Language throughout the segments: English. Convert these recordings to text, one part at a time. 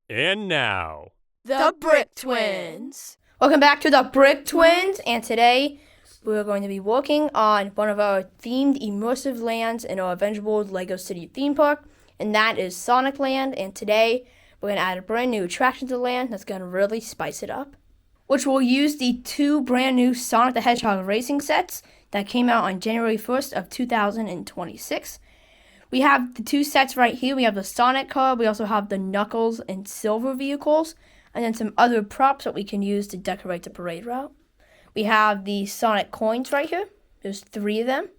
And now, The Brick Twins. Welcome back to the Brick Twins, and today we're going to be working on one of our themed immersive lands in our Avengeable Lego City theme park, and that is Sonic Land. And today we're going to add a brand new attraction to the land that's going to really spice it up, which will use the two brand new Sonic the Hedgehog racing sets that came out on January 1st of 2026. We have the two sets right here. We have the Sonic car. We also have the Knuckles and Silver vehicles. And then some other props that we can use to decorate the parade route. We have the Sonic coins right here. There's 3 of them.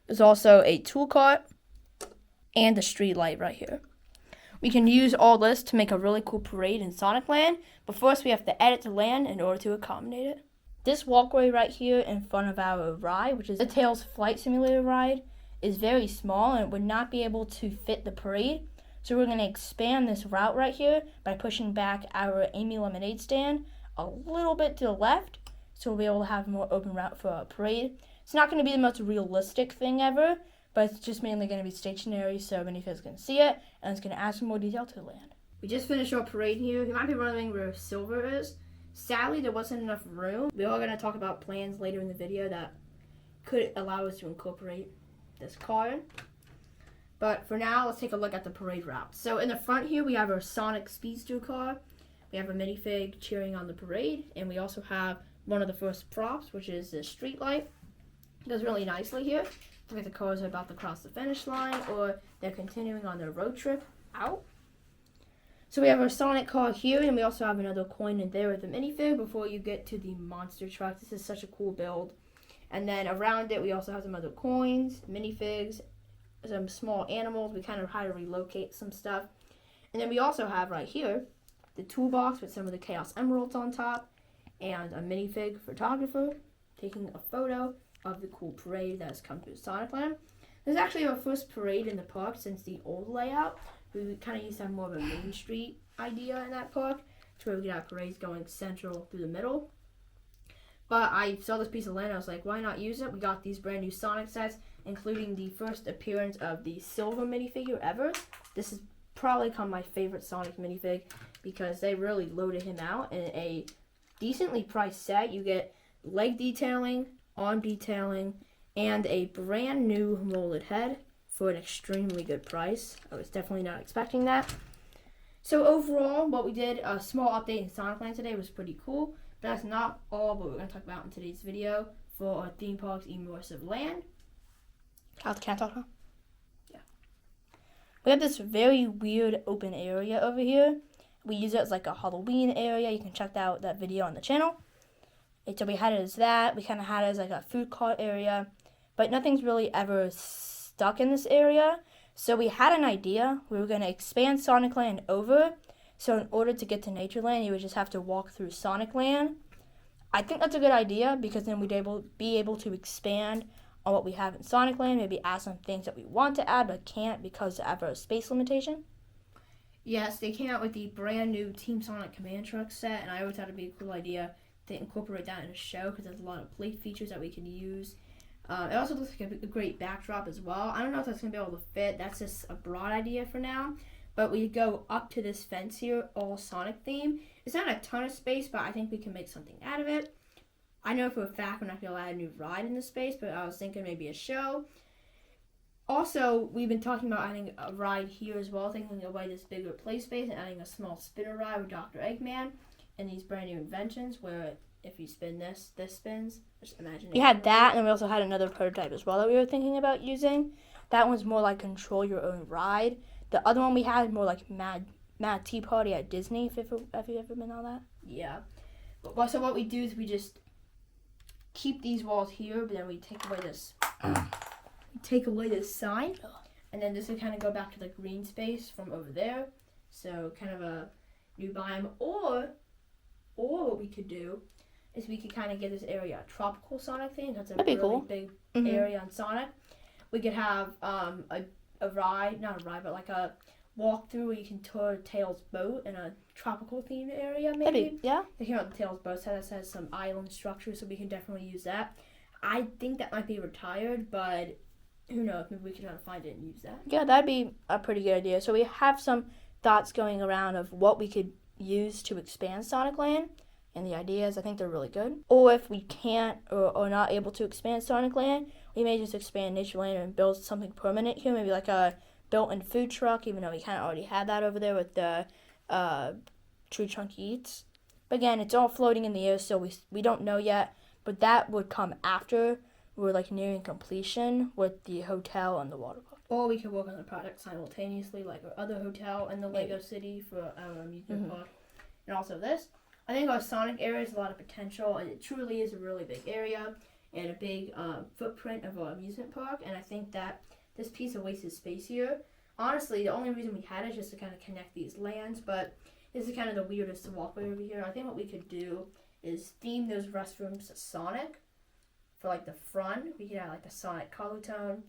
There's also a tool cart and a street light right here. We can use all this to make a really cool parade in Sonic Land. But first we have to edit the land in order to accommodate it. This walkway right here in front of our ride, which is the Tails Flight Simulator ride, is very small and it would not be able to fit the parade. So we're going to expand this route right here by pushing back our Amy Lemonade stand a little bit to the left, so we'll be able to have a more open route for our parade. It's not going to be the most realistic thing ever, but it's just mainly going to be stationary so minifigs can see it, and it's going to add some more detail to the land. We just finished our parade here. You might be wondering where Silver is. Sadly, there wasn't enough room. We are going to talk about plans later in the video that could allow us to incorporate this car in. But for now, let's take a look at the parade route. So in the front here, we have our Sonic Speedster car. We have a minifig cheering on the parade. And we also have one of the first props, which is the street light. It goes really nicely here. Looks like the cars are about to cross the finish line or they're continuing on their road trip out. So we have our Sonic car here, and we also have another coin in there with the minifig before you get to the monster truck. This is such a cool build. And then around it, we also have some other coins, minifigs, some small animals. We kind of try to relocate some stuff. And then we also have right here the toolbox with some of the Chaos Emeralds on top and a minifig photographer taking a photo of the cool parade that has come through Sonic Land. This is actually our first parade in the park since the old layout. We kind of used to have more of a Main Street idea in that park, to where we could have parades going central through the middle. But I saw this piece of land, I was like, why not use it? We got these brand new Sonic sets, including the first appearance of the Silver minifigure ever. This has probably become my favorite Sonic minifig because they really loaded him out in a decently priced set. You get leg detailing, arm detailing, and a brand new molded head for an extremely good price. I was definitely not expecting that. So overall, what we did, a small update in Sonic Land today, was pretty cool. But that's not all what we're going to talk about in today's video for our theme park's immersive land. Can I talk now? Yeah. We have this very weird open area over here. We use it as like a Halloween area. You can check out that video on the channel. And so we had it as that. We kind of had it as like a food cart area. But nothing's really ever stuck in this area. So we had an idea. We were going to expand Sonic Land over. So in order to get to Natureland, you would just have to walk through Sonic Land. I think that's a good idea because then we'd be able to expand on what we have in Sonic Land, maybe add some things that we want to add but can't because of our space limitation. Yes, they came out with the brand new Team Sonic Command Truck set, and I always thought it'd be a cool idea to incorporate that in a show because there's a lot of plate features that we can use. It also looks like a great backdrop as well. I don't know if that's going to be able to fit. That's just a broad idea for now. But we go up to this fence here, all Sonic theme. It's not a ton of space, but I think we can make something out of it. I know for a fact we're not going to add a new ride in this space, but I was thinking maybe a show. Also, we've been talking about adding a ride here as well, thinking away this bigger play space and adding a small spinner ride with Dr. Eggman and these brand new inventions where if you spin this spins. Just imagine. We had that, and we also had another prototype as well that we were thinking about using. That one's more like control your own ride. The other one we had more like Mad Tea Party at Disney. Have you ever been on that? Yeah. So what we do is we just keep these walls here, but then we take away this. We take away this sign, and then this would kind of go back to the green space from over there. So kind of a new biome. Or what we could do is we could kind of get this area a tropical Sonic theme. That's a really cool. Big area on Sonic. We could have a ride, not a ride, but like a walkthrough where you can tour Tails' boat in a tropical themed area, maybe. Yeah. They came out with Tails' boat set that has some island structure, so we can definitely use that. I think that might be retired, but who knows? Maybe we can try to find it and use that. Yeah, that'd be a pretty good idea. So we have some thoughts going around of what we could use to expand Sonic Land. And the ideas, I think they're really good. Or if we can't or not able to expand Sonic Land, we may just expand Natureland and build something permanent here, maybe like a built-in food truck, even though we kind of already had that over there with the Tree Trunk Eats. But again, it's all floating in the air, so we don't know yet. But that would come after we're like nearing completion with the hotel and the water park. Or we could work on the project simultaneously, like our other hotel in the Lego City for our amusement park. And also this. I think our Sonic area has a lot of potential, and it truly is a really big area and a big footprint of our amusement park. And I think that this piece of wasted space here, honestly, the only reason we had it is just to kind of connect these lands, but this is kind of the weirdest walkway over here. I think what we could do is theme those restrooms Sonic for like the front. We could have like the Sonic color tone,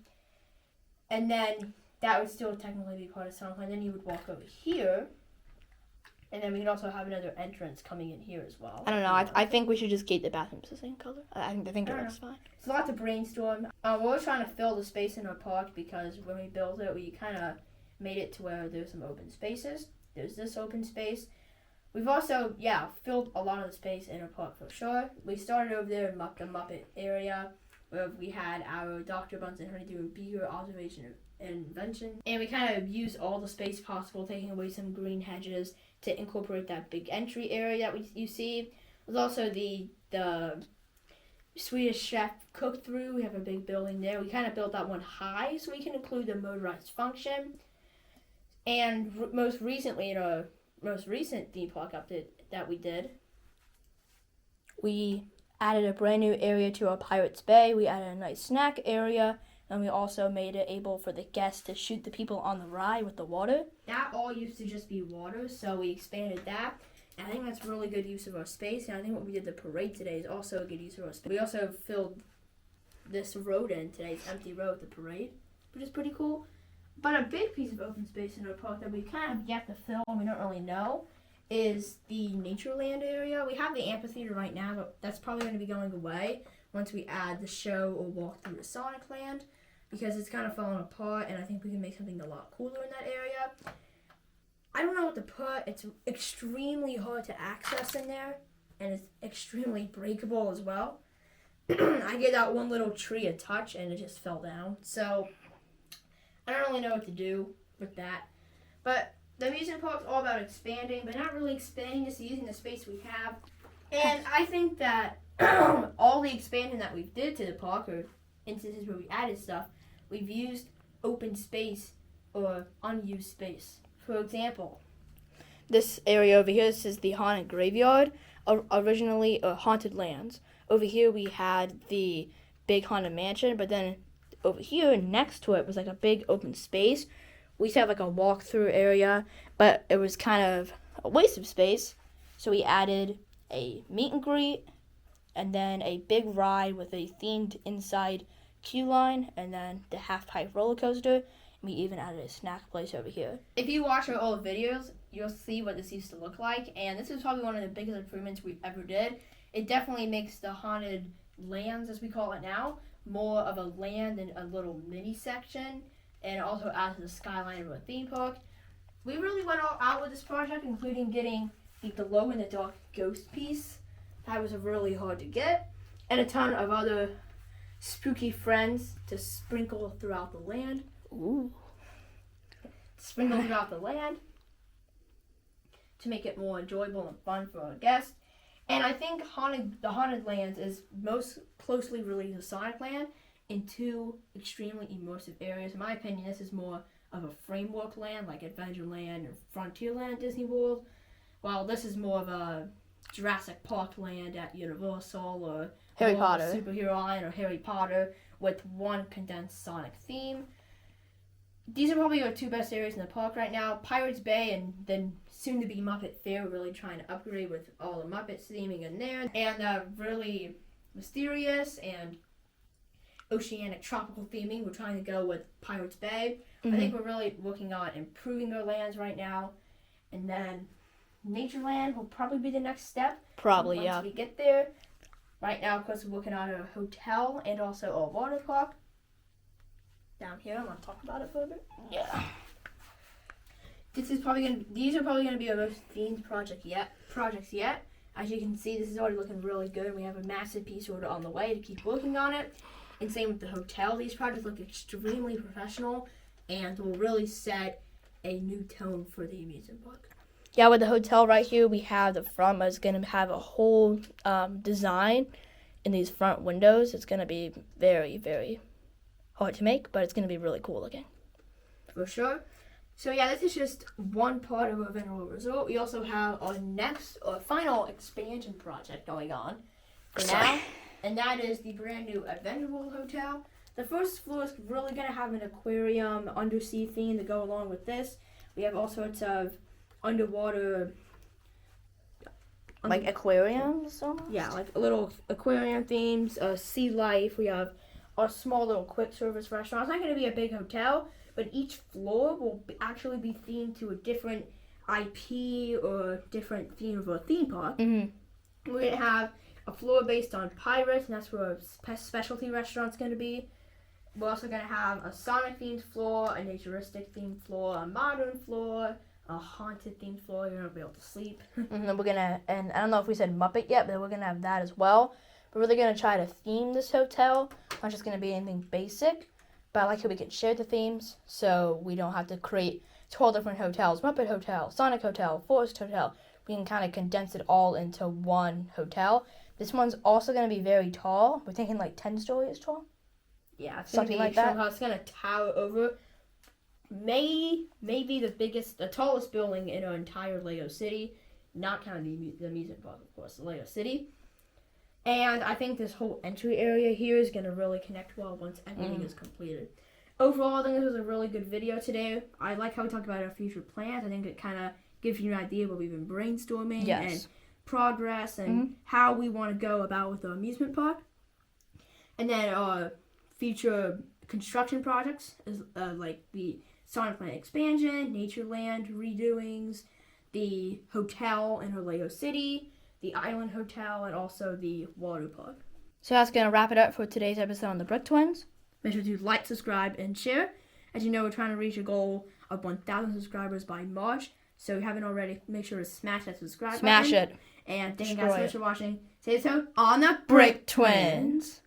and then that would still technically be part of Sonic Land. Then you would walk over here. And then we can also have another entrance coming in here as well. I don't know. I think we should just gate the bathrooms the same color. I think that's fine. It's a lot to brainstorm. We're trying to fill the space in our park because when we built it, we kind of made it to where there's some open spaces. There's this open space. We've also, filled a lot of the space in our park for sure. We started over there in the Muppet area where we had our Dr. Buns and Honeydew and Beaker observation and invention. And we kind of used all the space possible, taking away some green hedges to incorporate that big entry area that you see. There's also the Swedish Chef cook-through. We have a big building there. We kind of built that one high so we can include the motorized function. And most recently, in our most recent theme park update that we did, we added a brand new area to our Pirates Bay. We added a nice snack area. And we also made it able for the guests to shoot the people on the ride with the water. That all used to just be water, so we expanded that. And I think that's really good use of our space. And I think what we did the parade today is also a good use of our space. We also filled this road in, today's empty road, the parade, which is pretty cool. But a big piece of open space in our park that we kind of yet to fill and we don't really know is the Natureland area. We have the amphitheater right now, but that's probably going to be going away once we add the show or walk through the Sonic Land, because it's kind of falling apart, and I think we can make something a lot cooler in that area. I don't know what to put. It's extremely hard to access in there, and it's extremely breakable as well. I gave that one little tree a touch, and it just fell down. So I don't really know what to do with that. But the amusement park's all about expanding, but not really expanding, just using the space we have. And I think that all the expansion that we did to the park, or instances where we added stuff, we've used open space or unused space. For example, this area over here, this is the Haunted Graveyard, originally Haunted Lands. Over here we had the big Haunted Mansion, but then over here next to it was like a big open space. We used to have like a walk-through area, but it was kind of a waste of space. So we added a meet and greet, and then a big ride with a themed inside queue line, and then the half-pipe roller coaster. And we even added a snack place over here. If you watch our old videos, you'll see what this used to look like, and this is probably one of the biggest improvements we ever did. It definitely makes the Haunted Lands, as we call it now, more of a land and a little mini section, and it also adds to the skyline of our theme park. We really went all out with this project, including getting the glow-in-the-dark ghost piece. That was really hard to get, and a ton of other spooky friends to sprinkle throughout the land. Ooh. Sprinkle throughout the land to make it more enjoyable and fun for our guests. And I think the Haunted Lands is most closely related to Sonic Land in two extremely immersive areas. In my opinion, this is more of a framework land like Adventureland or Frontierland at Disney World, while this is more of a Jurassic Park land at Universal or Harry Potter, Superhero Island, or Harry Potter, with one condensed Sonic theme. These are probably our two best areas in the park right now. Pirates Bay and then soon to be Muppet Fair, we're really trying to upgrade with all the Muppets theming in there. And really mysterious and oceanic tropical theming, we're trying to go with Pirates Bay. Mm-hmm. I think we're really working on improving our lands right now. And then Natureland will probably be the next step. Probably, once we get there. Right now, of course, we're working on a hotel and also a water park. Down here, I'm going to talk about it for a bit. Yeah. these are probably gonna be our most themed projects yet. As you can see, this is already looking really good. We have a massive piece order on the way to keep working on it. And same with the hotel. These projects look extremely professional and will really set a new tone for the amusement park. Yeah, with the hotel right here, we have the front, but it's going to have a whole design in these front windows. It's going to be very, very hard to make, but it's going to be really cool looking. For sure. So yeah, this is just one part of our Venerable Resort. We also have our next or final expansion project going on for now, and that is the brand new Venerable Hotel. The first floor is really going to have an aquarium, undersea theme to go along with this. We have all sorts of underwater, like aquariums almost? Yeah, like little aquarium themes, sea life. We have our small little quick service restaurant. It's not going to be a big hotel, but each floor will actually be themed to a different IP or different theme of a theme park. Mm-hmm. We're going to have a floor based on pirates, and that's where a specialty restaurant's going to be. We're also going to have a Sonic themed floor, a naturistic themed floor, a modern floor, a haunted themed floor. You're going to be able to sleep. And then we're going to, and I don't know if we said Muppet yet, but we're going to have that as well. We're really going to try to theme this hotel. Not just going to be anything basic, but I like how we can share the themes so we don't have to create 12 different hotels. Muppet Hotel, Sonic Hotel, Forest Hotel. We can kind of condense it all into one hotel. This one's also going to be very tall. We're thinking like 10 stories tall. Yeah, it's something like that. It's going to tower over maybe the tallest building in our entire Lego City, not counting the amusement park, of course, the Lego City. And I think this whole entry area here is going to really connect well once everything is completed. Overall, I think this was a really good video today. I like how we talked about our future plans. I think it kind of gives you an idea of what we've been brainstorming and progress and how we want to go about with the amusement park. And then future construction projects is like the Sonic Land expansion, Natureland redoings, the hotel in Lego City, the Island Hotel, and also the water park. So that's going to wrap it up for today's episode on the Brick Twins. Make sure to like, subscribe, and share. As you know, we're trying to reach a goal of 1,000 subscribers by March. So if you haven't already, make sure to smash that subscribe button. Smash it. And thank you guys so much for watching. Say so on the Brick Twins.